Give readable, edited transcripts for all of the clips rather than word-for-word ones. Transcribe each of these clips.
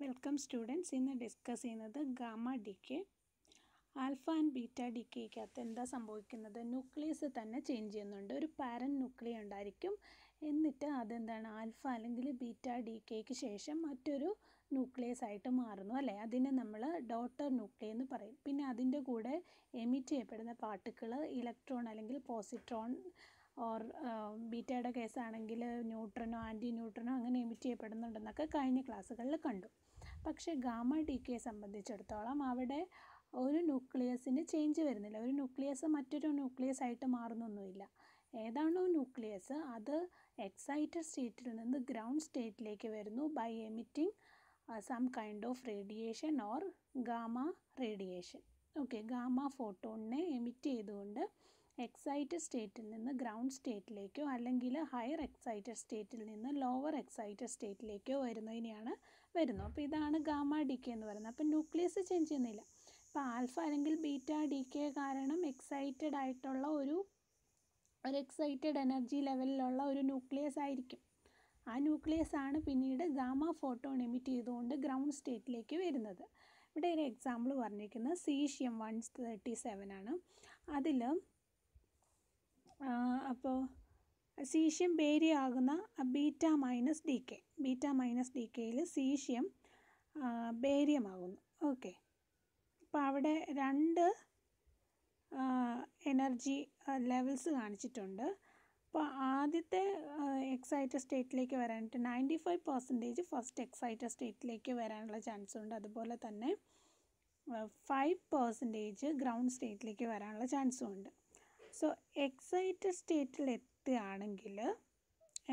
Welcome students. ഇന്ന് discuss ചെയ്യുന്നത് gamma decay. Alpha and beta ഡിക്കേക്കകത്ത് എന്താ സംഭവിക്കുന്നത്? ന്യൂക്ലിയസ് തന്നെ ചേഞ്ച് ചെയ്യുന്നുണ്ട്. ഒരു പാരൻറ്റ് ന്യൂക്ലിയ ഉണ്ടായിരിക്കും, എന്നിട്ട് അതെന്താണ് ആൽഫ അല്ലെങ്കിൽ ബീറ്റ ഡിക്കേക്ക് ശേഷം മറ്റൊരു ന്യൂക്ലിയസ് ആയിട്ട് മാറുന്നു അല്ലേ? അതിനെ നമ്മൾ ഡോട്ടർ ന്യൂക്ലിയ എന്ന് പറയും. പിന്നെ അതിൻ്റെ കൂടെ എമിറ്റ് ചെയ്യപ്പെടുന്ന പാർട്ടിക്കിൾ ഇലക്ട്രോൺ അല്ലെങ്കിൽ പോസിട്രോൺ ഓർ ബീറ്റയുടെ കേസാണെങ്കിൽ ന്യൂട്രനോ ആൻറ്റി ന്യൂട്രനോ അങ്ങനെ എമിറ്റ് ചെയ്യപ്പെടുന്നുണ്ടെന്നൊക്കെ കഴിഞ്ഞ ക്ലാസ്സുകളിൽ കണ്ടു. പക്ഷേ ഗാമ ഡിക്കയെ സംബന്ധിച്ചിടത്തോളം അവിടെ ഒരു ന്യൂക്ലിയസിന് ചേഞ്ച് വരുന്നില്ല. ഒരു ന്യൂക്ലിയസ് മറ്റൊരു ന്യൂക്ലിയസ് ആയിട്ട് മാറുന്നൊന്നുമില്ല. ഏതാണോ ന്യൂക്ലിയസ് അത് എക്സൈറ്റഡ് സ്റ്റേറ്റിൽ നിന്ന് ഗ്രൗണ്ട് സ്റ്റേറ്റിലേക്ക് വരുന്നു by emitting some kind of radiation or gamma radiation. Okay, gamma ഫോട്ടോണിനെ എമിറ്റ് ചെയ്തുകൊണ്ട് എക്സൈറ്റഡ് സ്റ്റേറ്റിൽ നിന്ന് ഗ്രൗണ്ട് സ്റ്റേറ്റിലേക്കോ അല്ലെങ്കിൽ ഹയർ എക്സൈറ്റഡ് സ്റ്റേറ്റിൽ നിന്ന് ലോവർ എക്സൈറ്റഡ് സ്റ്റേറ്റിലേക്കോ വരുന്നതിനെയാണ് വരുന്നത്. അപ്പോൾ ഇതാണ് ഗാമ ഡിക്കെ എന്ന് പറയുന്നത്. അപ്പോൾ ന്യൂക്ലിയസ് ചേഞ്ച് ചെയ്യുന്നില്ല. ഇപ്പോൾ ആൽഫ അല്ലെങ്കിൽ ബീറ്റ ഡിക്കെ കാരണം എക്സൈറ്റഡ് ആയിട്ടുള്ള ഒരു എക്സൈറ്റഡ് എനർജി ലെവലിലുള്ള ഒരു ന്യൂക്ലിയസ് ആയിരിക്കും. ആ ന്യൂക്ലിയസ് ആണ് പിന്നീട് ഗാമ ഫോട്ടോൺ എമിറ്റ് ചെയ്തുകൊണ്ട് ഗ്രൗണ്ട് സ്റ്റേറ്റിലേക്ക് വരുന്നത്. ഇവിടെ ഒരു എക്സാമ്പിൾ പറഞ്ഞിരിക്കുന്നത് സീഷ്യം 137 ആണ്. അതിൽ അപ്പോൾ സീഷ്യം ബേരിയം ആകുന്ന ബീറ്റ മൈനസ് ഡി കെയിൽ സീഷ്യം ബേരിയമാകുന്നു. ഓക്കെ, അപ്പോൾ അവിടെ രണ്ട് എനർജി ലെവൽസ് കാണിച്ചിട്ടുണ്ട്. അപ്പോൾ ആദ്യത്തെ എക്സൈറ്റഡ് സ്റ്റേറ്റിലേക്ക് വരാനായിട്ട് 95% ഫസ്റ്റ് എക്സൈറ്റഡ് സ്റ്റേറ്റിലേക്ക് വരാനുള്ള ചാൻസ് ഉണ്ട്. അതുപോലെ തന്നെ 5% ഗ്രൗണ്ട് സ്റ്റേറ്റിലേക്ക് വരാനുള്ള ചാൻസും ഉണ്ട്. സോ എക്സൈറ്റഡ് സ്റ്റേറ്റിൽ എത്തുകയാണെങ്കിൽ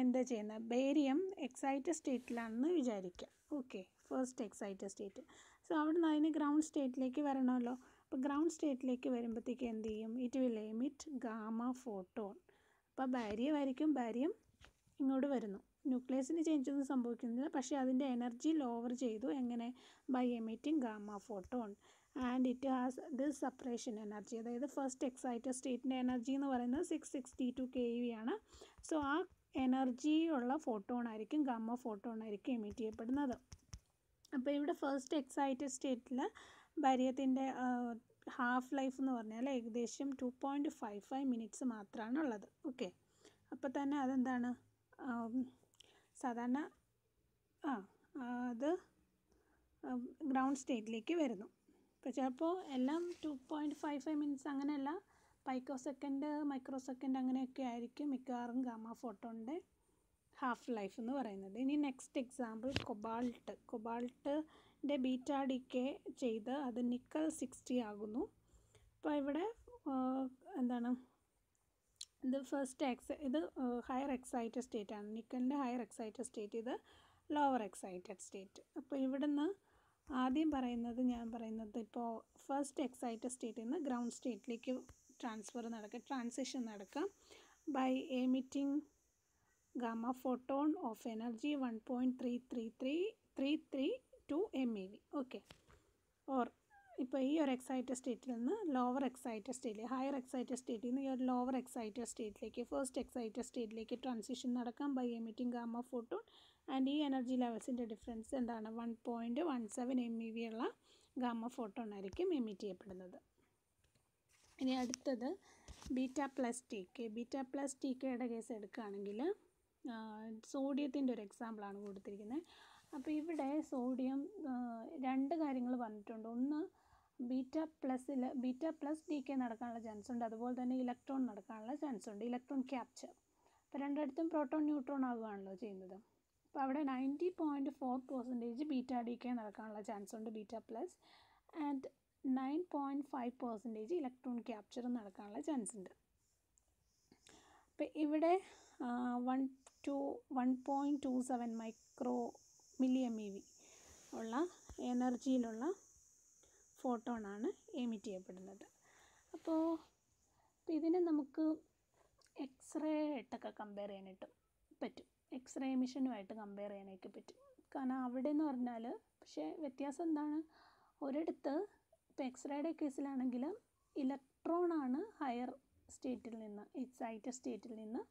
എന്താ ചെയ്യുന്നത്? ബേരിയം എക്സൈറ്റഡ് സ്റ്റേറ്റിലാണെന്ന് വിചാരിക്കുക. Okay, first excited state. So അവിടെ നിന്ന് അതിന് ഗ്രൗണ്ട് സ്റ്റേറ്റിലേക്ക് വരണമല്ലോ. അപ്പോൾ ഗ്രൗണ്ട് സ്റ്റേറ്റിലേക്ക് വരുമ്പോഴത്തേക്ക് എന്ത് ചെയ്യും? It will emit gamma photon. അപ്പോൾ ബാരിയം ഇങ്ങോട്ട് വരുന്നു. ന്യൂക്ലിയസിന് ചേഞ്ച് ഒന്നും സംഭവിക്കുന്നില്ല, പക്ഷേ അതിൻ്റെ എനർജി ലോവർ ചെയ്തു. എങ്ങനെ? By emitting gamma photon. And it has this separation energy. അതായത് ഫസ്റ്റ് എക്സൈറ്റഡ് സ്റ്റേറ്റിൻ്റെ എനർജി എന്ന് പറയുന്നത് 662 keV ആണ്. സോ ആ എനർജി ഉള്ള ഫോട്ടോൺ ആയിരിക്കും, ഗാമ ഫോട്ടോൺ ആയിരിക്കും എമിറ്റ് ചെയ്യപ്പെടുന്നത്. അപ്പോൾ ഇവിടെ ഫസ്റ്റ് എക്സൈറ്റഡ് സ്റ്റേറ്റിൽ ബാരിയത്തിൻ്റെ ഹാഫ് ലൈഫ് എന്ന് പറഞ്ഞാൽ ഏകദേശം 2.55 minutes മാത്രമാണ് ഉള്ളത്. ഓക്കെ, അപ്പോൾ തന്നെ അതെന്താണ് സാധാരണ അത് ഗ്രൗണ്ട് സ്റ്റേറ്റിലേക്ക് വരുന്നു. ഇപ്പോൾ ചിലപ്പോൾ എല്ലാം 2.55 minutes അങ്ങനെയല്ല, പൈക്കോ സെക്കൻഡ് മൈക്രോ സെക്കൻഡ് അങ്ങനെയൊക്കെ ആയിരിക്കും മിക്കവാറും ഗാമ ഫോട്ടോണിൻ്റെ ഹാഫ് ലൈഫ് എന്ന് പറയുന്നത്. ഇനി നെക്സ്റ്റ് എക്സാമ്പിൾ കൊബാൾട്ടിൻ്റെ ബീറ്റ ഡിക്കെ ചെയ്ത് അത് നിക്കൽ 60 ആകുന്നു. അപ്പോൾ ഇവിടെ എന്താണ് ഇത് ഇത് ഹയർ എക്സൈറ്റഡ് സ്റ്റേറ്റ് ആണ്. നിക്കലിൻ്റെ ഹയർ എക്സൈറ്റഡ് സ്റ്റേറ്റ്, ഇത് ലോവർ എക്സൈറ്റഡ് സ്റ്റേറ്റ്. അപ്പോൾ ഇവിടുന്ന് ആദ്യം ഞാൻ പറയുന്നത് ഇപ്പോൾ ഫസ്റ്റ് എക്സൈറ്റഡ് സ്റ്റേറ്റിൽ നിന്ന് ഗ്രൗണ്ട് സ്റ്റേറ്റിലേക്ക് ട്രാൻസിഷൻ നടക്കാം by emitting gamma photon of energy 1.3332 MeV. Okay, or ഇപ്പോൾ ഈ ഒരു എക്സൈറ്റഡ് സ്റ്റേറ്റിൽ നിന്ന് ലോവർ എക്സൈറ്റഡ് സ്റ്റേറ്റിലേക്ക്, ഹയർ എക്സൈറ്റഡ് സ്റ്റേറ്റിൽ നിന്ന് ഈ ഒരു ലോവർ എക്സൈറ്റഡ് സ്റ്റേറ്റിലേക്ക്, ഫസ്റ്റ് എക്സൈറ്റഡ് സ്റ്റേറ്റിലേക്ക് ട്രാൻസിഷൻ നടക്കാം by emitting gamma photon. And ഈ എനർജി ലെവൽസിൻ്റെ ഡിഫറൻസ് എന്താണ്? 1.17 MeV ഉള്ള ഗാമ ഫോട്ടോൺ ആയിരിക്കും എമിറ്റ് ചെയ്യപ്പെടുന്നത്. ഇനി അടുത്തത് ബീറ്റ പ്ലസ് ടി കെയുടെ കേസ് എടുക്കുകയാണെങ്കിൽ സോഡിയത്തിൻ്റെ ഒരു എക്സാമ്പിളാണ് കൊടുത്തിരിക്കുന്നത്. അപ്പോൾ ഇവിടെ സോഡിയം രണ്ട് കാര്യങ്ങൾ പറഞ്ഞിട്ടുണ്ട്. ഒന്ന്, ബീറ്റ പ്ലസ് ടി കെ നടക്കാനുള്ള ചാൻസ് ഉണ്ട്, അതുപോലെ തന്നെ ഇലക്ട്രോൺ നടക്കാനുള്ള ചാൻസ് ഉണ്ട്, ഇലക്ട്രോൺ ക്യാപ്ചർ. അപ്പോൾ രണ്ടിടത്തും പ്രോട്ടോൺ ന്യൂട്രോൺ ആകുകയാണല്ലോ ചെയ്യുന്നത്. അപ്പോൾ അവിടെ 90.4% ബീറ്റ ഡി കെ നടക്കാനുള്ള ചാൻസ് ഉണ്ട്, beta plus. And 9.5% electron capture നടക്കാനുള്ള ചാൻസ് ഉണ്ട്. അപ്പോൾ ഇവിടെ 1.27 മില്ലി MeV ഉള്ള എനർജിയിലുള്ള ഫോട്ടോണാണ് എമിറ്റ് ചെയ്യപ്പെടുന്നത്. അപ്പോൾ ഇതിനെ നമുക്ക് എക്സ്റേ ആയിട്ടൊക്കെ കമ്പയർ ചെയ്യാനായിട്ട് പറ്റും. എക്സ്റേ എമിഷനുമായിട്ട് കമ്പയർ ചെയ്യാനായിട്ട് പറ്റും. കാരണം അവിടെ എന്ന് പറഞ്ഞാൽ പക്ഷേ വ്യത്യാസം എന്താണ്? ഒരിടത്ത് ഇപ്പോൾ എക്സ്റേയുടെ കേസിലാണെങ്കിൽ ഇലക്ട്രോണാണ് ഹയർ സ്റ്റേറ്റിൽ നിന്ന്, എക്സൈറ്റഡ് സ്റ്റേറ്റിൽ നിന്ന്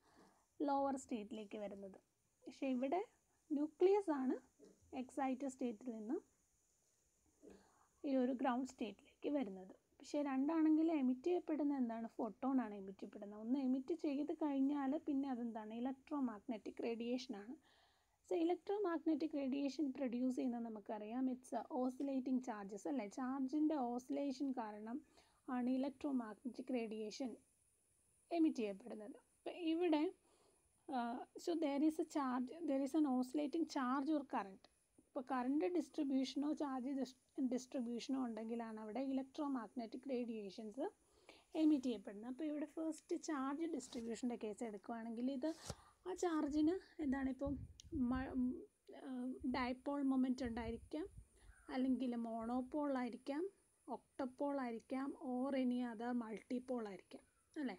ലോവർ സ്റ്റേറ്റിലേക്ക് വരുന്നത്. പക്ഷേ ഇവിടെ ന്യൂക്ലിയസ് ആണ് എക്സൈറ്റഡ് സ്റ്റേറ്റിൽ നിന്ന് ഈ ഒരു ഗ്രൗണ്ട് സ്റ്റേറ്റിലേക്ക് വരുന്നത്. പക്ഷേ രണ്ടാണെങ്കിലും എമിറ്റ് ചെയ്യപ്പെടുന്ന എന്താണ്? ഫോട്ടോണാണ് എമിറ്റ് ചെയ്യപ്പെടുന്നത്. ഒന്ന് എമിറ്റ് ചെയ്ത് കഴിഞ്ഞാൽ പിന്നെ അതെന്താണ്? ഇലക്ട്രോ മാഗ്നറ്റിക് റേഡിയേഷനാണ്. So electromagnetic radiation produce ചെയ്യുന്നത് നമുക്കറിയാം, ഇറ്റ്സ് ഓസിലേറ്റിംഗ് ചാർജസ് അല്ലേ. ചാർജിൻ്റെ ഓസിലേഷൻ കാരണം ആണ് ഇലക്ട്രോ മാഗ്നറ്റിക് റേഡിയേഷൻ എമിറ്റ് ചെയ്യപ്പെടുന്നത്. അപ്പം ഇവിടെ so there is N oscillating charge or current. ഇപ്പോൾ കറണ്ട് ഡിസ്ട്രിബ്യൂഷനോ ചാർജ് ഡിസ്ട്രിബ്യൂഷനോ ഉണ്ടെങ്കിലാണ് അവിടെ ഇലക്ട്രോ മാഗ്നറ്റിക് റേഡിയേഷൻസ് എമിറ്റ് ചെയ്യപ്പെടുന്നത്. അപ്പോൾ ഇവിടെ ഫസ്റ്റ് ചാർജ് ഡിസ്ട്രിബ്യൂഷൻ്റെ കേസ് എടുക്കുകയാണെങ്കിൽ ഇത് ആ ചാർജിന് എന്താണ്, ഇപ്പം ഡൈപോൾ മൊമെൻ്റ് ഉണ്ടായിരിക്കാം, അല്ലെങ്കിൽ മോണോപോൾ ആയിരിക്കാം, ഒക്ടപോൾ ആയിരിക്കാം, ഓർ എനി അതർ മൾട്ടിപോൾ ആയിരിക്കാം അല്ലേ.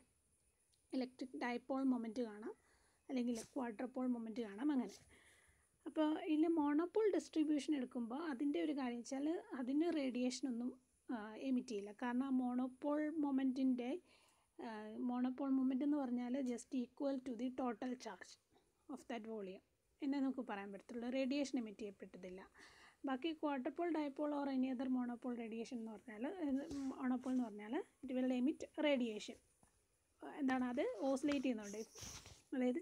ഇലക്ട്രിക് ഡൈപോൾ മൊമെൻറ്റ് കാണാം, അല്ലെങ്കിൽ ക്വാഡ്രപോൾ മൊമെൻറ്റ് കാണാം, അങ്ങനെ. അപ്പോൾ ഇതിൽ മോണോപോൾ ഡിസ്ട്രിബ്യൂഷൻ എടുക്കുമ്പോൾ അതിൻ്റെ ഒരു കാര്യം വെച്ചാൽ അതിന് റേഡിയേഷനൊന്നും എമിറ്റ് ചെയ്യില്ല. കാരണം ആ മോണോപോൾ മൊമെൻറ്റ് എന്ന് പറഞ്ഞാൽ just equal to the total charge of that volume എന്നേ നമുക്ക് പറയാൻ പറ്റത്തുള്ളൂ. റേഡിയേഷൻ എമിറ്റ് ചെയ്യപ്പെട്ടതില്ല. ബാക്കി quadrupole, dipole or any other monopole radiation എന്ന് പറഞ്ഞാൽ ഇറ്റ് വിൽ എമിറ്റ് റേഡിയേഷൻ. എന്താണ് അത്? ഓസിലേറ്റ് ചെയ്യുന്നുണ്ട്. അതായത്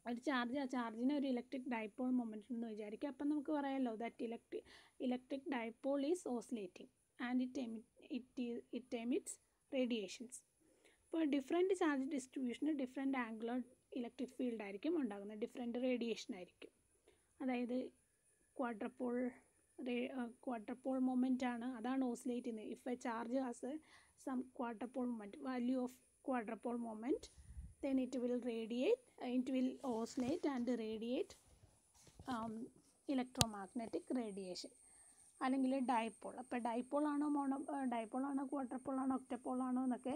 ആ ചാർജിന് ഒരു ഇലക്ട്രിക് ഡൈപോൾ മൊമെൻ്റ് എന്ന് വിചാരിക്കുക. അപ്പം നമുക്ക് പറയാമല്ലോ that electric dipole is oscillating and it emits radiations. ഇപ്പോൾ ഡിഫറെൻറ്റ് ചാർജ് ഡിസ്ട്രിബ്യൂഷന് ഡിഫറെൻറ്റ് ആംഗുലർ ഇലക്ട്രിക് ഫീൽഡ് ആയിരിക്കും ഉണ്ടാകുന്നത്, ഡിഫറെൻറ്റ് റേഡിയേഷൻ ആയിരിക്കും. അതായത് ക്വാഡ്രപോൾ മൊമെൻ്റ് ആണ്, അതാണ് ഓസിലേറ്റ് ചെയ്യുന്നത്. If a charge has some quadrupole moment, value of quadrupole moment, then it will oscillate and radiate electromagnetic radiation. അല്ലെങ്കിൽ ഡൈപോൾ. അപ്പോൾ ഡൈപോൾ ആണോ ക്വാഡ്രപോൾ ആണോ ഒക്ടപോൾ ആണോ എന്നൊക്കെ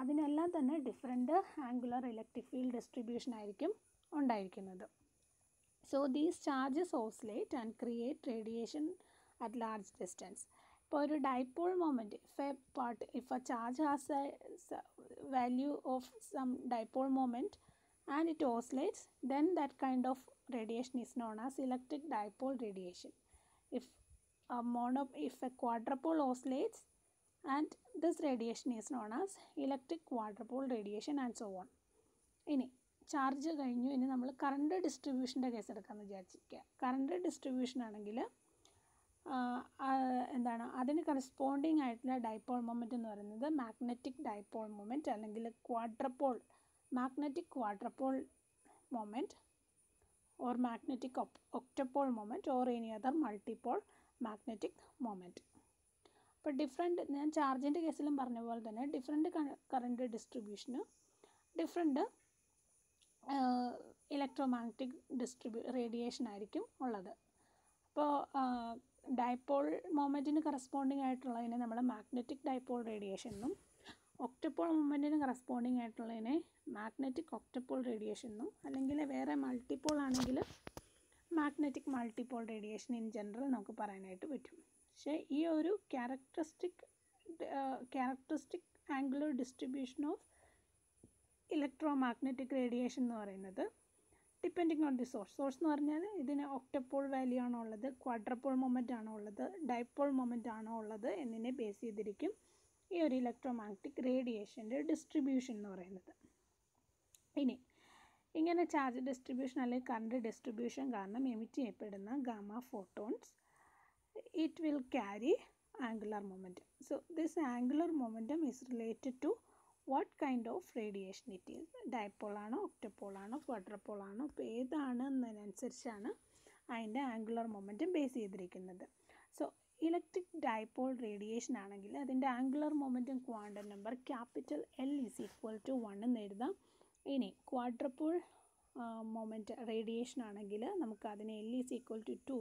അതിനെല്ലാം തന്നെ different angular electric field distribution ആയിരിക്കും ഉണ്ടായിരിക്കുന്നത്. So these charges oscillate and create radiation at large distance. ഇപ്പോൾ ഒരു dipole moment, if a charge has a value of some dipole moment and it oscillates, then that kind of radiation is known as electric dipole radiation. If a quadrupole oscillates, and this radiation is known as electric quadrupole radiation and so on. ഇനി charge കഴിഞ്ഞു, ഇനി നമ്മൾ current ഡിസ്ട്രിബ്യൂഷൻ്റെ case എടുക്കാമെന്ന് വിചാരിച്ചിരിക്കുക. Current distribution ആണെങ്കിൽ എന്താണ്, അതിന് corresponding ആയിട്ടുള്ള dipole moment എന്ന് പറയുന്നത് മാഗ്നറ്റിക് ഡൈപോൾ മൊമെൻറ്റ് അല്ലെങ്കിൽ magnetic quadrupole moment or magnetic octupole moment or any other multipole magnetic moment. അപ്പോൾ ഞാൻ ചാർജിൻ്റെ കേസിലും പറഞ്ഞ പോലെ തന്നെ ഡിഫറെൻറ്റ് കറണ്ട് ഡിസ്ട്രിബ്യൂഷന് ഡിഫറെൻറ്റ് ഇലക്ട്രോമാഗ്നറ്റിക് റേഡിയേഷൻ ആയിരിക്കും ഉള്ളത്. അപ്പോൾ ഡൈപോൾ മൊമെൻറ്റിന് കറസ്പോണ്ടിങ് ആയിട്ടുള്ളതിനെ നമ്മൾ മാഗ്നറ്റിക് ഡൈപോൾ റേഡിയേഷൻ എന്നും, ഒക്ടപോൾ മൊമെൻറ്റിന് കറസ്പോണ്ടിങ് ആയിട്ടുള്ളതിനെ മാഗ്നറ്റിക് ഒക്ടപോൾ റേഡിയേഷൻ എന്നും, അല്ലെങ്കിൽ വേറെ മൾട്ടിപോൾ ആണെങ്കിൽ മാഗ്നറ്റിക് മൾട്ടിപോൾ റേഡിയേഷൻ ഇൻ ജനറൽ നമുക്ക് പറയാനായിട്ട് പറ്റും. പക്ഷേ ഈ ഒരു characteristic angular distribution of electromagnetic radiation എന്ന് പറയുന്നത് ഡിപ്പെൻഡിങ് ഓൺ ദി സോഴ്സ് എന്ന് പറഞ്ഞാൽ ഇതിന് ഒക്ടപോൾ വാല്യൂ ആണോ ഉള്ളത്, ക്വാഡ്രപോൾ മൊമെൻ്റ് ആണോ ഉള്ളത്, ഡൈപോൾ മൊമെൻ്റ് ആണോ ഉള്ളത് എന്നതിനെ ബേസ് ചെയ്തിരിക്കും ഈ ഒരു ഇലക്ട്രോമാഗ്നറ്റിക് റേഡിയേഷൻ്റെ ഡിസ്ട്രിബ്യൂഷൻ എന്ന് പറയുന്നത്. ഇനി ഇങ്ങനെ ചാർജ് ഡിസ്ട്രിബ്യൂഷൻ അല്ലെങ്കിൽ കറണ്ട് ഡിസ്ട്രിബ്യൂഷൻ കാരണം എമിറ്റ് ചെയ്യപ്പെടുന്ന gamma photons, it will carry angular momentum. So this angular momentum is related to what kind of radiation it is. Dipole ആണോ, ഒക്ടപോൾ ആണോ, ക്വാഡ്രപോൾ ആണോ, ഇപ്പോൾ ഏതാണെന്നതിനനുസരിച്ചാണ് അതിൻ്റെ ആംഗുലർ മൊമെൻറ്റം ബേസ് ചെയ്തിരിക്കുന്നത്. സോ ഇലക്ട്രിക് ഡൈപോൾ റേഡിയേഷൻ ആണെങ്കിൽ അതിൻ്റെ angular momentum quantum number capital L is equal to 1 എന്ന് എഴുതാം. ഇനി ക്വാഡ്രപോൾ മൊമെൻറ്റ് റേഡിയേഷൻ ആണെങ്കിൽ നമുക്ക് അതിന് L ഈസ് ഈക്വൽ ടു 2.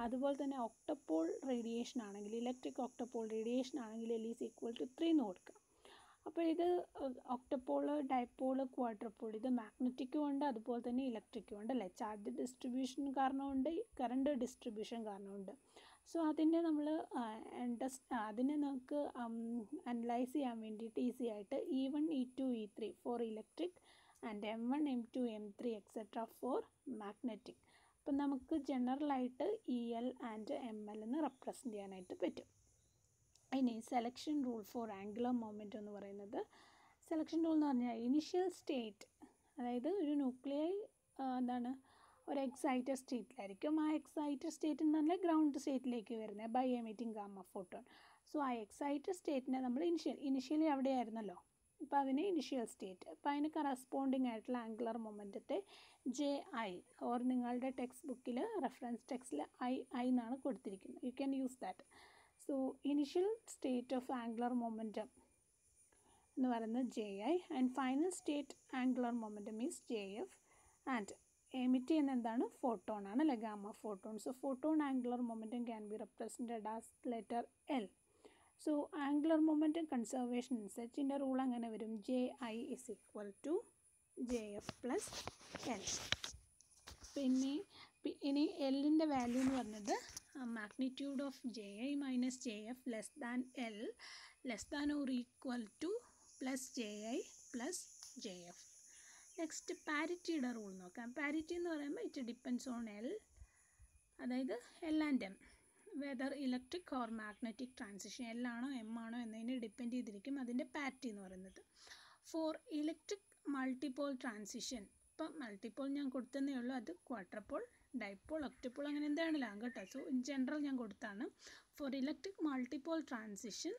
അതുപോലെ തന്നെ ഒക്ടപോൾ റേഡിയേഷൻ ആണെങ്കിൽ, ഇലക്ട്രിക് ഒക്ടപോൾ റേഡിയേഷൻ ആണെങ്കിൽ L ഈസ് ഈക്വൽ ടു 3 എന്ന് കൊടുക്കാം. അപ്പോൾ ഇത് ഒക്ടപോള്, ഡൈപോള്, ക്വാഡ്രപോൾ ഇത് മാഗ്നറ്റിക്കും ഉണ്ട്, അതുപോലെ തന്നെ ഇലക്ട്രിക്കും ഉണ്ട് അല്ലേ. ചാർജ് ഡിസ്ട്രിബ്യൂഷൻ കാരണമുണ്ട്, കറണ്ട് ഡിസ്ട്രിബ്യൂഷൻ കാരണമുണ്ട്. സോ അതിനെ നമുക്ക് അനലൈസ് ചെയ്യാൻ വേണ്ടിയിട്ട് ഈസി ആയിട്ട് E1, E2, E3 for electric and M1, M2, M3 etcetera for magnetic. അപ്പം നമുക്ക് ജനറലായിട്ട് EL ആൻഡ് ML എന്ന് റെപ്രസെൻ്റ് ചെയ്യാനായിട്ട് പറ്റും. ഇനി selection rule for angular moment എന്ന് പറയുന്നത്, സെലക്ഷൻ റൂൾ എന്ന് പറഞ്ഞാൽ ഇനിഷ്യൽ സ്റ്റേറ്റ്, അതായത് ഒരു ന്യൂക്ലിയൈ എന്താണ് ഒരു എക്സൈറ്റഡ് സ്റ്റേറ്റിലായിരിക്കും. ആ എക്സൈറ്റഡ് സ്റ്റേറ്റ് എന്ന് പറഞ്ഞാൽ ഗ്രൗണ്ട് സ്റ്റേറ്റിലേക്ക് വരുന്നത് by emitting gamma photon. So ആ എക്സൈറ്റഡ് സ്റ്റേറ്റിനെ നമ്മൾ ഇനിഷ്യലി അവിടെ ആയിരുന്നല്ലോ, അപ്പോൾ അതിന് ഇനിഷ്യൽ സ്റ്റേറ്റ്. അപ്പോൾ അതിന് കറസ്പോണ്ടിങ് ആയിട്ടുള്ള ആംഗുലർ മൊമെൻറ്റത്തെ JI, ഓർ നിങ്ങളുടെ ടെക്സ്റ്റ് ബുക്കിൽ റെഫറൻസ് ടെക്സ്റ്റിൽ I എന്നാണ് കൊടുത്തിരിക്കുന്നത്. You can use that. So initial state of angular momentum എന്ന് പറയുന്നത് JI, and final state angular momentum is JF. And emit ചെയ്യുന്ന എന്താണ്, ഫോട്ടോൺ ആണ് അല്ലെ, gamma photon. So photon angular momentum can be represented as letter L. So angular momentum conservation അനുസരിച്ചിൻ്റെ rule അങ്ങനെ വരും, JI is equal to JF plus L. പിന്നെ ഇനി Lൻ്റെ value എന്ന് പറഞ്ഞത് magnitude of JI minus JF less than L less than or equal to plus JI plus JF. Next പാരിറ്റിയുടെ rule നോക്കാം. Parity എന്ന് പറയുമ്പോൾ ഇറ്റ് ഡിപ്പെൻഡ്സ് ഓൺ L, അതായത് L and M, whether electric or magnetic transition L ആണോ M ആണോ എന്നതിനെ depend ചെയ്തിരിക്കും അതിൻ്റെ പാരിറ്റി എന്ന് പറയുന്നത്. ഫോർ ഇലക്ട്രിക് മൾട്ടിപോൾ ട്രാൻസിഷൻ, ഇപ്പം മൾട്ടിപോൾ ഞാൻ കൊടുത്തതേ ഉള്ളൂ, അത് ക്വാഡ്രപോൾ, ഡൈപോൾ, ഒക്ടപോൾ അങ്ങനെ എന്താണെല്ലാം കേട്ടോ. സോ ഇൻ ജനറൽ ഞാൻ കൊടുത്താണ്. For electric multipole transition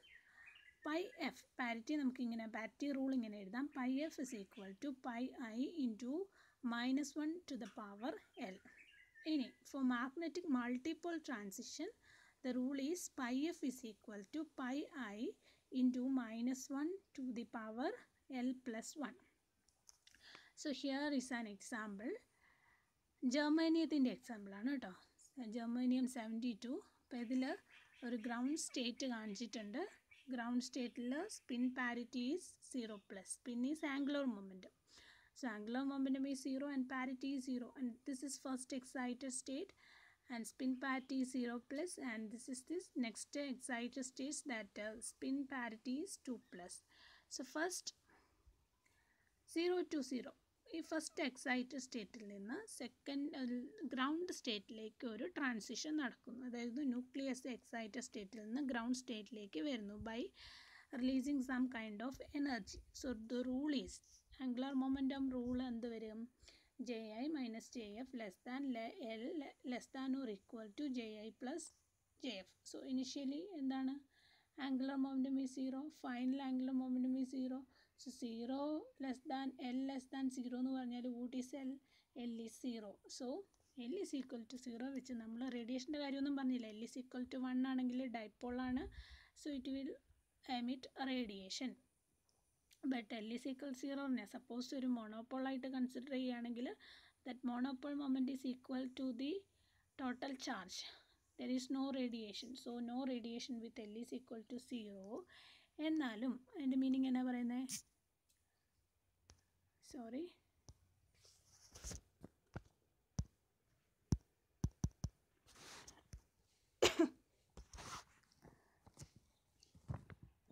pi F, parity നമുക്കിങ്ങനെ പാരിറ്റി റൂൾ ഇങ്ങനെ എഴുതാം, pi F is equal to pi I into -1 to the power L. ഇനി for magnetic multipole transition the rule is pi f is equal to pi I into -1 to the power L plus 1. So here is an example. ജർമ്മേനിയത്തിൻ്റെ എക്സാമ്പിളാണ് കേട്ടോ, ജർമ്മേനിയം 72. അപ്പോൾ ഇതിൽ ഒരു ground state കാണിച്ചിട്ടുണ്ട്. Ground സ്റ്റേറ്റിൽ spin parity is 0+, spin is angular momentum. So angular momentum is 0 and parity is 0, and this is first excited state, and spin parity is 0+, and this is this next excited state that spin parity is 2+. So first 0 to 0, ഈ first excited സ്റ്റേറ്റിൽ നിന്ന് second ground സ്റ്റേറ്റിലേക്ക് ഒരു transition നടക്കുന്നു. അതായത് nucleus excited സ്റ്റേറ്റിൽ നിന്ന് ground സ്റ്റേറ്റിലേക്ക് വരുന്നു by releasing some kind of energy. So the rule is, angular momentum rule എന്ത് വരും, JI minus JF less than L less than or equal to JI plus JF. So initially എന്താണ്, angular momentum is 0, final angular momentum is 0. So 0 less than L less than 0 എന്ന് പറഞ്ഞാൽ what is L is 0. So L is equal to 0 വെച്ച് നമ്മൾ റേഡിയേഷൻ്റെ കാര്യമൊന്നും പറഞ്ഞില്ല. L is equal to 1 ആണെങ്കിൽ ഡൈപോളാണ്, so it will emit radiation. But L is equal 0 suppose ഒരു മോണോപോളായിട്ട് കൺസിഡർ ചെയ്യുകയാണെങ്കിൽ that monopole moment is equal to the total charge. There is no radiation, so no radiation with L is equal to 0. എന്നാലും അതിൻ്റെ meaning എന്നാ പറയുന്നത്, sorry,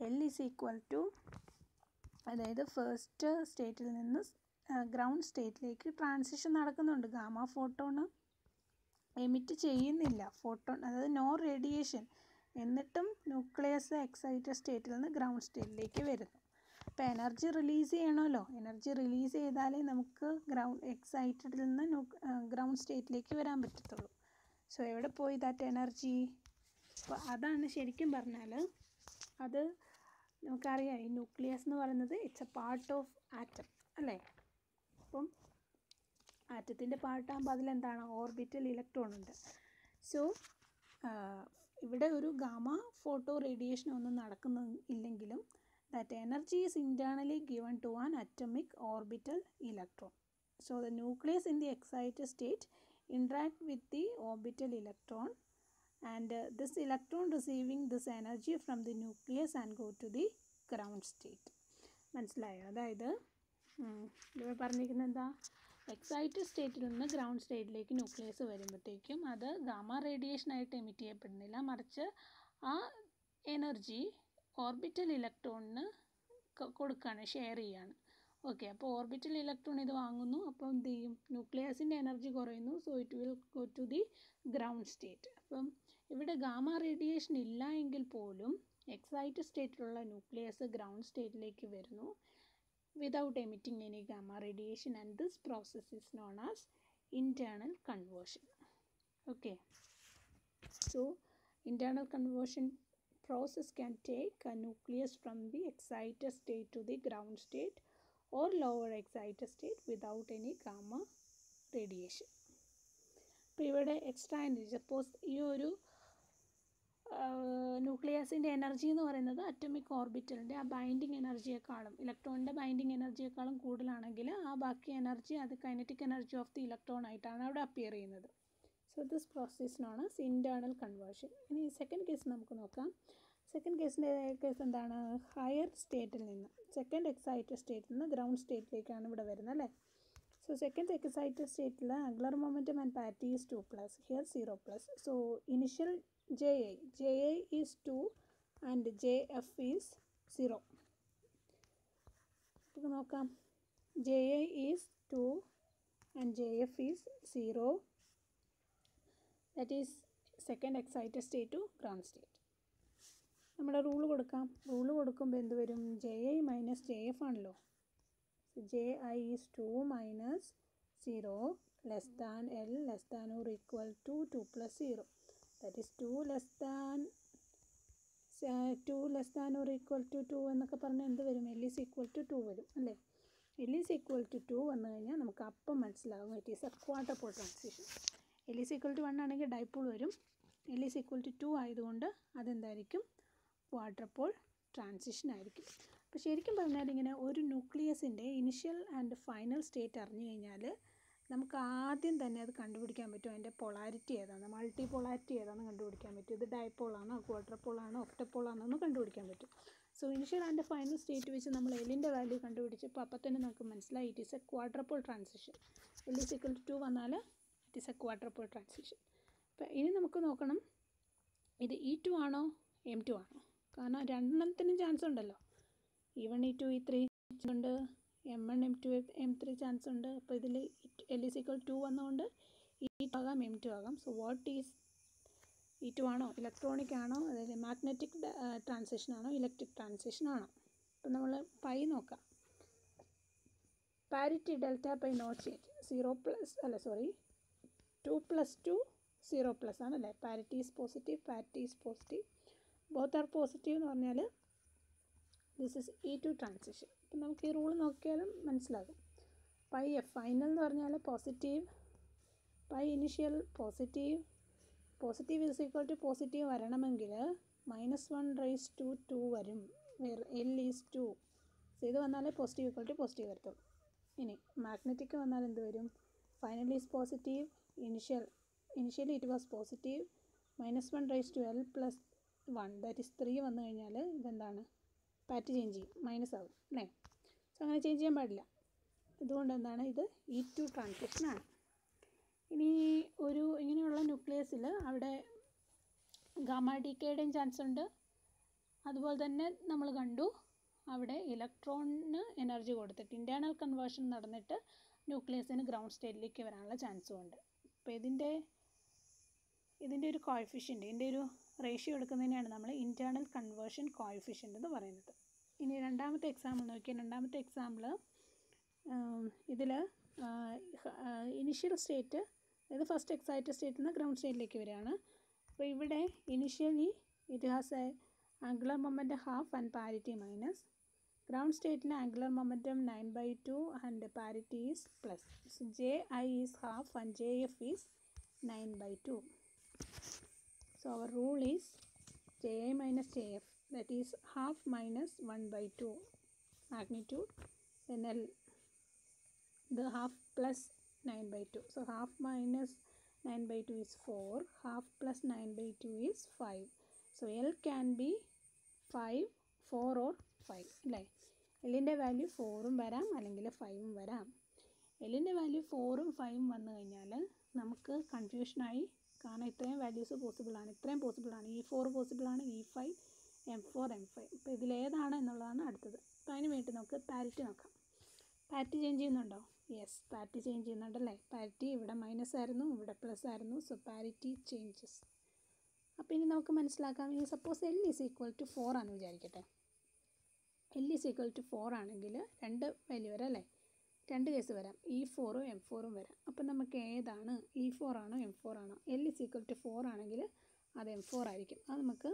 L is equal to, അതായത് first സ്റ്റേറ്റിൽ നിന്ന് ഗ്രൗണ്ട് സ്റ്റേറ്റിലേക്ക് ട്രാൻസിഷൻ നടക്കുന്നുണ്ട്. ഗാമ ഫോട്ടോൺ എമിറ്റ് ചെയ്യുന്നില്ല, ഫോട്ടോൺ അതായത് നോ റേഡിയേഷൻ, എന്നിട്ടും ന്യൂക്ലിയസ് എക്സൈറ്റഡ് സ്റ്റേറ്റിൽ നിന്ന് ഗ്രൗണ്ട് സ്റ്റേറ്റിലേക്ക് വരുന്നു. അപ്പോൾ എനർജി റിലീസ് ചെയ്യണമല്ലോ, എനർജി റിലീസ് ചെയ്താലേ നമുക്ക് എക്സൈറ്റഡിൽ നിന്ന് ഗ്രൗണ്ട് സ്റ്റേറ്റിലേക്ക് വരാൻ പറ്റത്തുള്ളൂ. സോ എവിടെ പോയി ദാറ്റ് എനർജി? അപ്പോൾ അതാണ് ശരിക്കും പറഞ്ഞാൽ, അത് നമുക്കറിയാം, ഈ ന്യൂക്ലിയസ് എന്ന് പറയുന്നത് it's A part of atom അല്ലേ. അപ്പം ആറ്റത്തിൻ്റെ പാർട്ടാകുമ്പോൾ അതിലെന്താണ്, ഓർബിറ്റൽ ഇലക്ട്രോൺ ഉണ്ട്. സോ ഇവിടെ ഒരു ഗാമ ഫോട്ടോ റേഡിയേഷൻ ഒന്നും നടക്കുന്നില്ലെങ്കിലും that energy is internally given to an atomic orbital electron. So the nucleus in the excited state interact with the orbital electron, and this electron receiving this energy from the nucleus and go to the ground state. മനസ്സിലായോ? അതായത് ഇവിടെ പറഞ്ഞിരിക്കുന്നത് എന്താ, excited സ്റ്റേറ്റിൽ നിന്ന് ground സ്റ്റേറ്റിലേക്ക് nucleus വരുമ്പോഴത്തേക്കും അത് ഗാമ റേഡിയേഷനായിട്ട് എമിറ്റ് ചെയ്യപ്പെടുന്നില്ല, മറിച്ച് ആ എനർജി ഓർബിറ്റൽ ഇലക്ട്രോണിന് കൊടുക്കുകയാണ്, ഷെയർ ചെയ്യുകയാണ്. ഓക്കെ, അപ്പോൾ ഓർബിറ്റൽ ഇലക്ട്രോൺ ഇത് വാങ്ങുന്നു, അപ്പോൾ എന്ത് ചെയ്യും, ന്യൂക്ലിയസിൻ്റെ എനർജി കുറയുന്നു. So it will go to the ground state. അപ്പം ഇവിടെ ഗാമ റേഡിയേഷൻ ഇല്ല എങ്കിൽ പോലും എക്സൈറ്റഡ് സ്റ്റേറ്റിലുള്ള ന്യൂക്ലിയസ് ഗ്രൗണ്ട് സ്റ്റേറ്റിലേക്ക് വരുന്നു without emitting any gamma radiation, and this process is known as internal conversion. Okay, so internal conversion process can take a nucleus from the excited state to the ground state or lower excited state without any gamma radiation. അപ്പോൾ ഇവിടെ extra energy, suppose ഈ ഒരു ന്യൂക്ലിയസിൻ്റെ energy എന്ന് പറയുന്നത് atomic ഓർബിറ്റലിൻ്റെ ആ binding എനർജിയെക്കാളും ഇലക്ട്രോണിൻ്റെ binding എനർജിയെക്കാളും കൂടുതലാണെങ്കിൽ ആ ബാക്കി എനർജി അത് kinetic energy of the electron ആയിട്ടാണ് അവിടെ അപ്പിയർ ചെയ്യുന്നത്. So this process known as internal conversion. ഇനി സെക്കൻഡ് കേസ് നമുക്ക് നോക്കാം. സെക്കൻഡ് കേസ് എന്താണ്, ഹയർ സ്റ്റേറ്റിൽ നിന്ന്, സെക്കൻഡ് എക്സൈറ്റഡ് സ്റ്റേറ്റിൽ നിന്ന് ഗ്രൗണ്ട് സ്റ്റേറ്റിലേക്കാണ് ഇവിടെ വരുന്നത് അല്ലേ. സോ സെക്കൻഡ് എക്സൈറ്റഡ് സ്റ്റേറ്റിൽ angular momentum and parity is 2+, here 0+. So initial JA is 2 and JF is 0. നമുക്ക് നോക്കാം, JA is 2 and JF is 0. That is second excited state to ground state. നമ്മുടെ rule കൊടുക്കാം. Rule കൊടുക്കുമ്പോൾ എന്ത് വരും, JA minus JF ആണല്ലോ. JI is 2 minus 0 less than L less than or equal to 2 plus 0. That is 2 less than or equal to 2 എന്നൊക്കെ പറഞ്ഞാൽ എന്ത് വരും, L is equal to 2 വരും അല്ലേ. L is equal to 2 വന്നു കഴിഞ്ഞാൽ നമുക്ക് അപ്പം മനസ്സിലാകും it is a quadrupole transition. L is equal to 1 ആണെങ്കിൽ ഡൈപോൾ വരും. L is equal to 2 ആയതുകൊണ്ട് അതെന്തായിരിക്കും, ക്വാഡ്രപോൾ ട്രാൻസിഷൻ ആയിരിക്കും. അപ്പോൾ ശരിക്കും പറഞ്ഞാൽ ഇങ്ങനെ ഒരു ന്യൂക്ലിയസിൻ്റെ ഇനിഷ്യൽ ആൻഡ് ഫൈനൽ സ്റ്റേറ്റ് അറിഞ്ഞു കഴിഞ്ഞാൽ നമുക്ക് ആദ്യം തന്നെ അത് കണ്ടുപിടിക്കാൻ പറ്റും, അതിൻ്റെ പൊളാരിറ്റി ഏതാണ്, മൾട്ടി പൊളാരിറ്റി ഏതാണെന്ന് കണ്ടുപിടിക്കാൻ പറ്റും. ഇത് ഡൈപോളാണോ ക്വാഡ്രപോളാണോ ഒക്ടപോളാണോ എന്ന് കണ്ടുപിടിക്കാൻ പറ്റും. So initial and final state വെച്ച് നമ്മൾ എല്ലിൻ്റെ വാല്യൂ കണ്ടുപിടിച്ചപ്പോൾ അപ്പം തന്നെ നമുക്ക് മനസ്സിലായി it is a quadrupole transition. L is equal to 2 വന്നാൽ it is a quadrupole transition. അപ്പോൾ ഇനി നമുക്ക് നോക്കണം ഇത് E2 ആണോ M2 ആണോ, കാരണം രണ്ടെണ്ണത്തിനും ചാൻസ് ഉണ്ടല്ലോ. E1 E2 E3 ഉണ്ട്, M1 M2 M3 ചാൻസ് ഉണ്ട്. അപ്പോൾ ഇതിൽ L is equal to 2 വന്നുകൊണ്ട് E2 ആകാം M2 ആകാം. സോ വാട്ട് ഈസ് E2 ആണോ ഇലക്ട്രോണിക് ആണോ, അതായത് മാഗ്നറ്റിക് ട്രാൻസിഷൻ ആണോ ഇലക്ട്രിക് ട്രാൻസിഷൻ ആണോ. അപ്പോൾ നമ്മൾ പൈ നോക്കാം. Parity delta pi not change, 2 + 2 0+ ആണല്ലേ. Parity is positive, parity is positive, both are positive എന്ന് പറഞ്ഞാൽ ദിസ് ഇസ് E2 ട്രാൻസിഷൻ. അപ്പം നമുക്ക് ഈ റൂൾ നോക്കിയാലും മനസ്സിലാകും. പൈ എഫ് ഫൈനൽ എന്ന് പറഞ്ഞാൽ positive, pi initial positive, positive is equal to positive വരണമെങ്കിൽ -1/2 വരും, വേർ L ഈസ് 2. സോ ഇത് വന്നാലേ പോസിറ്റീവ് ഈക്വൽ ടു പോസിറ്റീവ് വരത്തുള്ളൂ. ഇനി മാഗ്നറ്റിക് വന്നാൽ എന്ത് വരും, final is positive, initially it was positive, -1/L + 1 that is 3 വന്നു കഴിഞ്ഞാൽ ഇതെന്താണ്, പാറ്റ് ചേഞ്ച് ചെയ്യും, മൈനസ് ആകും അല്ലേ. സോ അങ്ങനെ ചേഞ്ച് ചെയ്യാൻ പാടില്ല. ഇതുകൊണ്ട് എന്താണ്, ഇത് E2 ട്രാൻസിഷനാണ്. ഇനി ഒരു ഇങ്ങനെയുള്ള ന്യൂക്ലിയസിൽ അവിടെ ഗാമ ഡിക്കേയുടെയും ചാൻസ് ഉണ്ട്. അതുപോലെ തന്നെ നമ്മൾ കണ്ടു അവിടെ ഇലക്ട്രോണിന് എനർജി കൊടുത്തിട്ട് ഇൻറ്റേർണൽ കൺവേർഷൻ നടന്നിട്ട് ന്യൂക്ലിയസിന് ഗ്രൗണ്ട് സ്റ്റേറ്റിലേക്ക് വരാനുള്ള ചാൻസും ഉണ്ട്. അപ്പോൾ ഇതിൻ്റെ ഒരു കോഎഫിഷ്യൻ്റ്, ഇതിൻ്റെ ഒരു റേഷ്യോ എടുക്കുന്നതിനാണ് നമ്മൾ ഇൻറ്റേർണൽ കൺവേർഷൻ കോഎഫിഷ്യൻ്റ് എന്ന് പറയുന്നത്. ഇനി രണ്ടാമത്തെ എക്സാമ്പിൾ നോക്കിയാൽ, രണ്ടാമത്തെ എക്സാമ്പിൾ ഇതിൽ ഇനിഷ്യൽ സ്റ്റേറ്റ്, അതായത് ഫസ്റ്റ് എക്സൈറ്റഡ് സ്റ്റേറ്റിൽ നിന്ന് ഗ്രൗണ്ട് സ്റ്റേറ്റിലേക്ക് വരികയാണ്. അപ്പോൾ ഇവിടെ initially it has a angular momentum half and parity minus. Ground സ്റ്റേറ്റിന് angular momentum 9/2 and parity is plus. So JI is half and JF is 9/2. So our rule is JI minus JF, that is half minus 1/2 magnitude, then L the half plus 9/2. So half minus 9/2 is 4, half plus 9/2 is 5. So L can be 5, 4 or 5 അല്ലേ. എല്ലിൻ്റെ value 4ഉം വരാം അല്ലെങ്കിൽ 5ഉം വരാം. എല്ലിൻ്റെ value 4ഉം 5ഉം വന്നു കഴിഞ്ഞാൽ നമുക്ക് കൺഫ്യൂഷനായി, കാരണം ഇത്രയും വാല്യൂസ് പോസിബിളാണ്, ഇത്രയും പോസിബിളാണ്, E4 പോസിബിളാണ്, E5, M4, M5. അപ്പോൾ ഇതിലേതാണ് എന്നുള്ളതാണ് അടുത്തത്. അപ്പോൾ അതിന് വേണ്ടി നമുക്ക് പാരിറ്റി നോക്കാം. പാരിറ്റി ചേഞ്ച് ചെയ്യുന്നുണ്ടോ? യെസ്, പാരിറ്റി ചേഞ്ച് ചെയ്യുന്നുണ്ടല്ലേ. പാരിറ്റി ഇവിടെ മൈനസ് ആയിരുന്നു, ഇവിടെ പ്ലസ് ആയിരുന്നു. So parity changes. അപ്പോൾ ഇനി നമുക്ക് മനസ്സിലാക്കാം. ഇനി suppose L is equal to 4 ആണെന്ന് വിചാരിക്കട്ടെ. L ഈസ് ഈക്വൽ ടു 4 ആണെങ്കിൽ രണ്ട് വാല്യൂ വരാം അല്ലേ, രണ്ട് കേസ് വരാം, E4ഉം M4ഉം വരാം. അപ്പം നമുക്ക് ഏതാണ്, E4 ആണോ M4 ആണോ? L ഈസ് ഈക്വൽ ടു 4 ആണെങ്കിൽ അത് M4 ആയിരിക്കും. അത് നമുക്ക്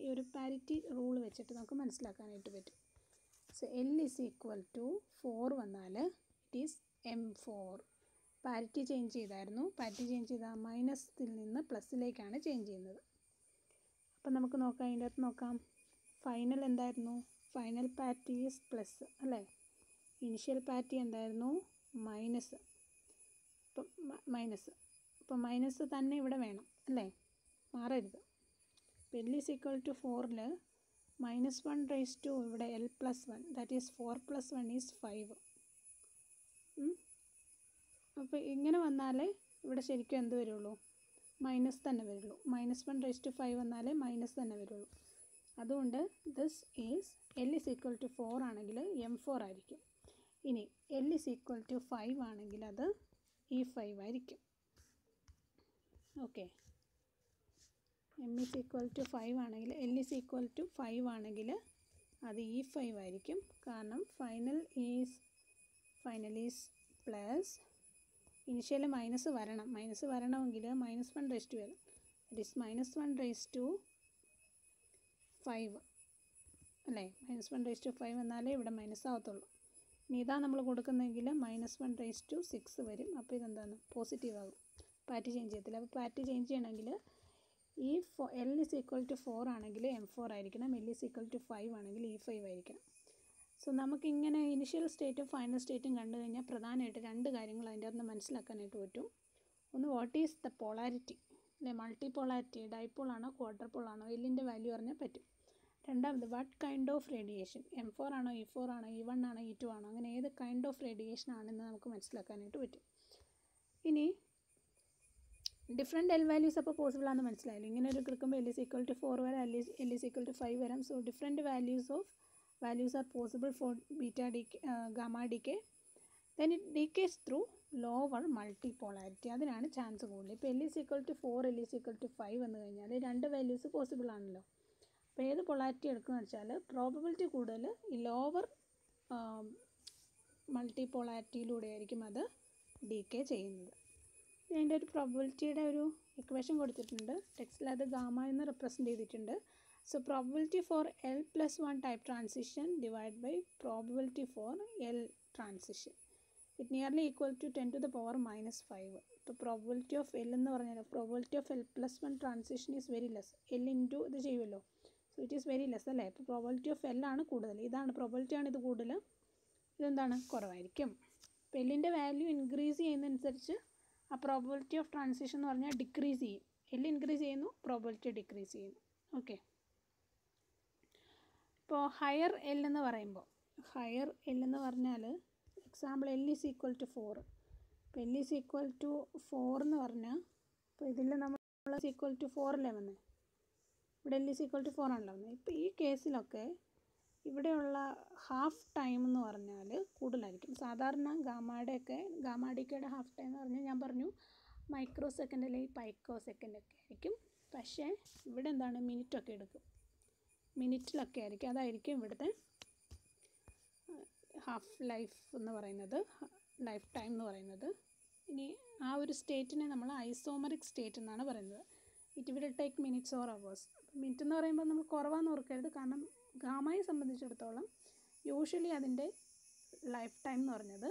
ഈ ഒരു പാരിറ്റി റൂൾ വെച്ചിട്ട് നമുക്ക് മനസ്സിലാക്കാനായിട്ട് പറ്റും. So L is equal to 4 വന്നാൽ it is M4. Parity change ചെയ്തായിരുന്നു. പാരിറ്റി ചേഞ്ച് ചെയ്താൽ മൈനസിൽ നിന്ന് പ്ലസ്സിലേക്കാണ് ചേഞ്ച് ചെയ്യുന്നത്. അപ്പം നമുക്ക് നോക്കാം, അതിൻ്റെ അകത്ത് നോക്കാം. ഫൈനൽ എന്തായിരുന്നു? ഫൈനൽ പാരിറ്റി ഈസ് പ്ലസ് അല്ലേ. ഇനിഷ്യൽ പാരിറ്റി എന്തായിരുന്നു? മൈനസ്. ഇപ്പം മൈനസ്, അപ്പം മൈനസ് തന്നെ ഇവിടെ വേണം അല്ലേ, മാറരുത്. L ഈസ് ഈക്വൽ ടു 4ൽ -1 റേസ് ടു ഇവിടെ L+1, ദാറ്റ് ഈസ് 4 + 1 ഈസ് 5. അപ്പോൾ ഇങ്ങനെ വന്നാൽ ഇവിടെ ശരിക്കും എന്ത് വരുള്ളൂ? മൈനസ് തന്നെ വരുള്ളൂ. -1 റേസ് ടു 5 വന്നാൽ മൈനസ് തന്നെ വരുള്ളൂ. അതുകൊണ്ട് this is L is equal to 4 ആണെങ്കിൽ M4 ആയിരിക്കും. ഇനി L ഈസ് ഈക്വൽ ടു 5 ആണെങ്കിൽ അത് E5 ആയിരിക്കും. Okay, M is equal to 5 ആണെങ്കിൽ L ഈസ് ഈക്വൽ ടു 5 ആണെങ്കിൽ അത് E5 ആയിരിക്കും. കാരണം final is plus, initial minus വരണമെങ്കിൽ -1 റേസ് ടു വരും. ദറ്റ് ഈസ് -1 റേസ് ടു 5 അല്ലേ. -1 റേസ് ടു 5 വന്നാലേ ഇവിടെ മൈനസ് ആവത്തുള്ളൂ. ഇനി ഇതാ നമ്മൾ കൊടുക്കുന്നതെങ്കിൽ -1 റേസ് ടു 6 വരും. അപ്പോൾ ഇതെന്താണ്? പോസിറ്റീവ് ആകും. പാരിറ്റി ചേഞ്ച് ചെയ്യത്തില്ല. അപ്പോൾ പാരിറ്റി ചേഞ്ച് ചെയ്യണമെങ്കിൽ ഈ L ഈസ് ഈക്വൽ ടു 4 ആണെങ്കിൽ M4 ആയിരിക്കണം, L ഈസ് ഈക്വൽ ടു 5 ആണെങ്കിൽ E5 ആയിരിക്കണം. സോ നമുക്കിങ്ങനെ ഇനിഷ്യൽ സ്റ്റേറ്റും ഫൈനൽ സ്റ്റേറ്റും കണ്ടു കഴിഞ്ഞാൽ പ്രധാനമായിട്ട് രണ്ട് കാര്യങ്ങൾ അതിൻ്റെ അകത്ത് മനസ്സിലാക്കാനായിട്ട് പറ്റും. ഒന്ന്, വാട്ട് ഈസ് ദ പോളാരിറ്റി അല്ലെ, മൾട്ടി പോളാരിറ്റി, ഡൈപോൾ ആണോ ക്വാഡർപോൾ ആണോ, എല്ലിൻ്റെ വാല്യൂ അറിഞ്ഞാൽ പറ്റും. രണ്ടാമത്, what kind of radiation, M4 ആണോ E4 ആണോ E1 ആണോ E2 ആണോ, അങ്ങനെ ഏത് കൈൻഡ് ഓഫ് റേഡിയേഷൻ ആണെന്ന് നമുക്ക് മനസ്സിലാക്കാനായിട്ട് പറ്റും. ഇനി ഡിഫറെൻറ്റ് L വാല്യൂസ് അപ്പോൾ പോസിബിൾ ആണെന്ന് മനസ്സിലായല്ലോ. ഇങ്ങനെ ഒരു കിടക്കുമ്പോൾ L ഈസ് ഈക്വൽ ടു 4 വരാം, L ഈസ് ഈക്വൽ ടു 5 വരാം. So different values are possible for beta decay, gamma decay. Then it decays through lower multipolarity. അതിനാണ് ചാൻസ് കൂടുതൽ. ഇപ്പോൾ L is equal to 4, L is equal to 5 വന്നു കഴിഞ്ഞാൽ രണ്ട് values possible ആണല്ലോ. അപ്പോൾ ഏത് പൊളാരിറ്റി എടുക്കുകയെന്ന് വെച്ചാൽ പ്രോബബിലിറ്റി കൂടുതൽ ഈ ലോവർ മൾട്ടിപോളാരിറ്റിയിലൂടെ ആയിരിക്കും അത് ഡീക്കേ ചെയ്യുന്നത്. അതിൻ്റെ ഒരു പ്രോബബിലിറ്റിയുടെ ഒരു ഇക്വേഷൻ കൊടുത്തിട്ടുണ്ട് ടെക്സ്റ്റിൽ. അത് ഗാമ എന്ന് റെപ്രസെൻറ്റ് ചെയ്തിട്ടുണ്ട്. So probability for L+1 type transition divided by probability for L transition. It nearly equal to 10 to the power -5. So probability of L എന്ന് പറഞ്ഞാൽ probability of L+1 transition is very less. L into ഇത് ചെയ്യുമല്ലോ. So it is very less അല്ലേ. അപ്പോൾ probability of L ആണ് കൂടുതൽ. ഇതാണ് probability ആണ് ഇത് കൂടുതൽ, ഇതെന്താണ് കുറവായിരിക്കും. അപ്പോൾ Lൻ്റെ വാല്യൂ ഇൻക്രീസ് ചെയ്യുന്നതനുസരിച്ച് ആ പ്രോബബിലിറ്റി ഓഫ് ട്രാൻസിഷൻ എന്ന് പറഞ്ഞാൽ ഡിക്രീസ് ചെയ്യും. L ഇൻക്രീസ് ചെയ്യുന്നു, പ്രോബബിലിറ്റി ഡിക്രീസ് ചെയ്യുന്നു. ഓക്കെ, ഇപ്പോൾ ഹയർ L എന്ന് പറയുമ്പോൾ പറഞ്ഞാൽ example L is equal to 4. ഇപ്പോൾ L ഈസ് ഈക്വൽ ടു 4 എന്ന് പറഞ്ഞാൽ ഇപ്പോൾ ഇതിൽ നമ്മൾ ഈക്വൽ ടു 4 അല്ലേ വന്നത്, ഇവിടെ L ഈസ് ഈക്വൽ ടു 4 ആണല്ലോ വന്നത്. ഇപ്പോൾ ഈ കേസിലൊക്കെ ഇവിടെയുള്ള ഹാഫ് ടൈം എന്ന് പറഞ്ഞാൽ കൂടുതലായിരിക്കും. സാധാരണ ഗാമ ഡിക്കയുടെ ഹാഫ് ടൈം എന്ന് പറഞ്ഞാൽ ഞാൻ പറഞ്ഞു മൈക്രോ സെക്കൻഡ് അല്ലെങ്കിൽ പൈക്കോ സെക്കൻഡ് ഒക്കെ ആയിരിക്കും. പക്ഷേ ഇവിടെ എന്താണ്, മിനിറ്റൊക്കെ എടുക്കും, മിനിറ്റിലൊക്കെ ആയിരിക്കും. അതായിരിക്കും ഇവിടുത്തെ ഹാഫ് ലൈഫ് എന്ന് പറയുന്നത്, ലൈഫ് ടൈം എന്ന് പറയുന്നത്. ഇനി ആ ഒരു സ്റ്റേറ്റിനെ നമ്മൾ ഐസോമറിക് സ്റ്റേറ്റ് എന്നാണ് പറയുന്നത്. It will take minutes or hours. Minute എന്ന് പറയുമ്പോൾ നമ്മൾ കുറവാന്ന് ഓർക്കരുത്, കാരണം ഗാമയെ സംബന്ധിച്ചിടത്തോളം യൂഷ്വലി അതിൻ്റെ ലൈഫ് ടൈം എന്ന് പറഞ്ഞത്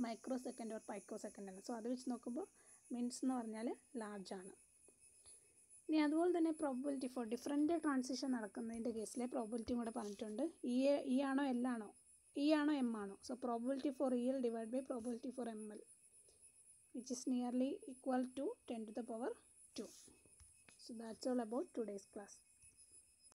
മൈക്രോ സെക്കൻഡ് ഓർ പൈക്കോ സെക്കൻഡ് ആണ്. സോ അത് വെച്ച് നോക്കുമ്പോൾ മിനിറ്റ്സ് എന്ന് പറഞ്ഞാൽ ലാർജാണ്. ഇനി അതുപോലെ തന്നെ പ്രോബബിലിറ്റി ഫോർ ഡിഫറെൻറ്റ് ട്രാൻസിഷൻ നടക്കുന്നതിൻ്റെ കേസിലെ പ്രോബബിലിറ്റിയും കൂടെ പറഞ്ഞിട്ടുണ്ട്. ഇ ആണോ എൽ ആണോ, ഇ ആണോ എം ആണോ. So probability for EL divide by probability for ML which is nearly equal to 10 to the power 2. So that's all about today's class.